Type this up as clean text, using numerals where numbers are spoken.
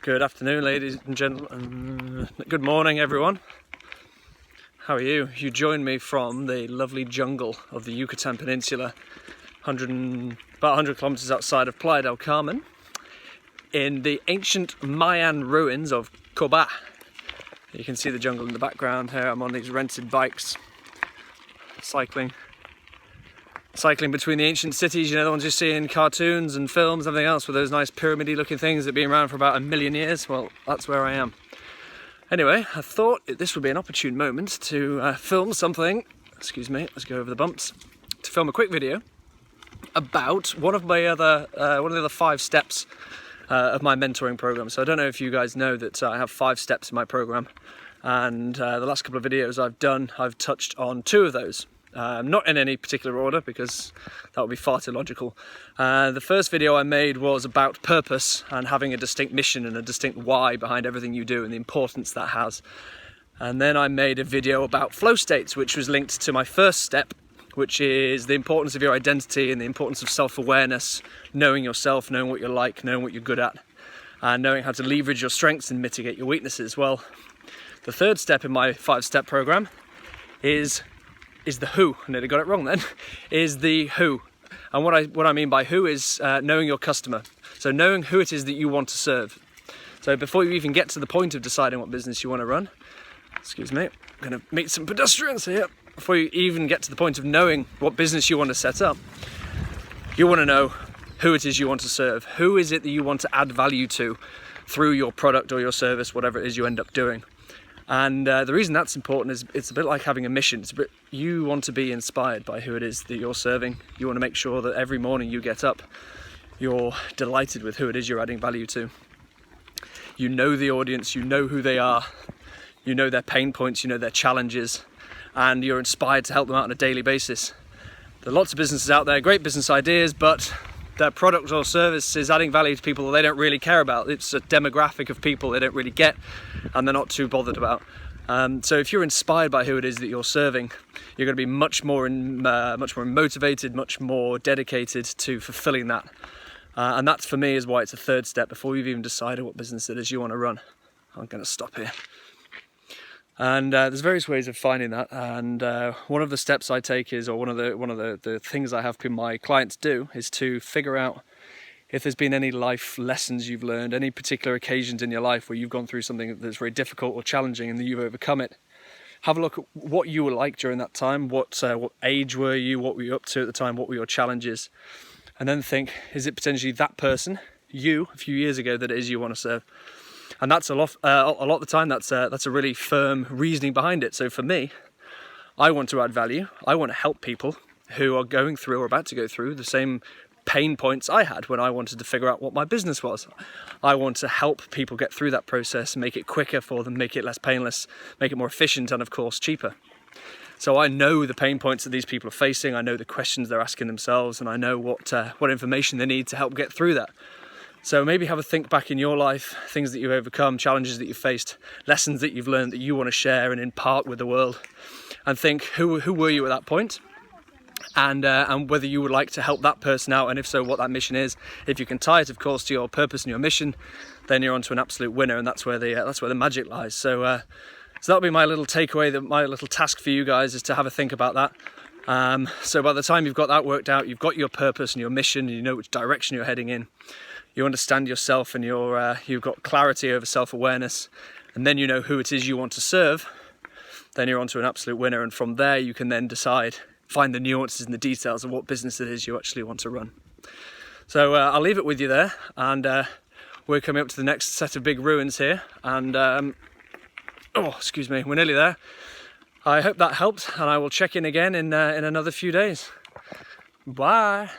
Good afternoon, ladies and gentlemen. Good morning, everyone. How are you? You joined me from the lovely jungle of the Yucatan Peninsula, about 100 kilometers outside of Playa del Carmen, in the ancient Mayan ruins of Coba. You can see the jungle in the background here. I'm on these rented bikes, cycling between the ancient cities, you know, the ones you see in cartoons and films, everything else, with those nice pyramidy looking things that have been around for about 1 million years. Well, that's where I am. Anyway, I thought this would be an opportune moment to film something, excuse me, let's go over the bumps, to film a quick video about one of the other 5 steps of my mentoring program. So I don't know if you guys know that I have 5 steps in my program, and the last couple of videos I've done, I've touched on 2 of those. Not in any particular order, because that would be far too logical. The first video I made was about purpose and having a distinct mission and a distinct why behind everything you do and the importance that has. And then I made a video about flow states, which was linked to my first step, which is the importance of your identity and the importance of self-awareness, knowing yourself, knowing what you're like, knowing what you're good at, and knowing how to leverage your strengths and mitigate your weaknesses. Well, the third step in my 5-step program is the who. I nearly got it wrong then. Is the who. And what I mean by who is knowing your customer. So knowing who it is that you want to serve. So before you even get to the point of deciding what business you want to run, excuse me, I'm going to meet some pedestrians here. Before you even get to the point of knowing what business you want to set up, you want to know who it is you want to serve. Who is it that you want to add value to through your product or your service, whatever it is you end up doing. And the reason that's important is it's a bit like having a mission. You want to be inspired by who it is that you're serving. You want to make sure that every morning you get up, you're delighted with who it is you're adding value to. You know the audience, you know who they are, you know their pain points, you know their challenges, and you're inspired to help them out on a daily basis. There are lots of businesses out there, great business ideas, but their product or service is adding value to people that they don't really care about. It's a demographic of people they don't really get and they're not too bothered about. So if you're inspired by who it is that you're serving, you're going to be much more motivated, much more dedicated to fulfilling that. And that for me is why it's a third step before you've even decided what business it is you want to run. I'm going to stop here. And there's various ways of finding that, and one of the steps I take is, or one of the things I have my clients do, is to figure out if there's been any life lessons you've learned, any particular occasions in your life where you've gone through something that's very difficult or challenging and that you've overcome it. Have a look at what you were like during that time, what age were you, what were you up to at the time, what were your challenges, and then think, is it potentially that person, you, a few years ago, that it is you want to serve? And that's a lot of the time, that's a really firm reasoning behind it. So for me, I want to add value. I want to help people who are going through or about to go through the same pain points I had when I wanted to figure out what my business was. I want to help people get through that process, make it quicker for them, make it less painless, make it more efficient, and of course cheaper. So I know the pain points that these people are facing, I know the questions they're asking themselves, and I know what information they need to help get through that. So maybe have a think back in your life, things that you've overcome, challenges that you've faced, lessons that you've learned that you want to share and impart with the world, and think who were you at that point, and whether you would like to help that person out, and if so, what that mission is. If you can tie it, of course, to your purpose and your mission, then you're onto an absolute winner, and that's where the magic lies. So that'll be my little takeaway, my little task for you guys is to have a think about that. So by the time you've got that worked out, you've got your purpose and your mission, and you know which direction you're heading in. You understand yourself, and you've got clarity over self-awareness, and then you know who it is you want to serve, then you're onto an absolute winner, and from there you can then decide, find the nuances and the details of what business it is you actually want to run. So I'll leave it with you there, and we're coming up to the next set of big ruins here, and excuse me, we're nearly there. I hope that helped, and I will check in again in another few days. Bye!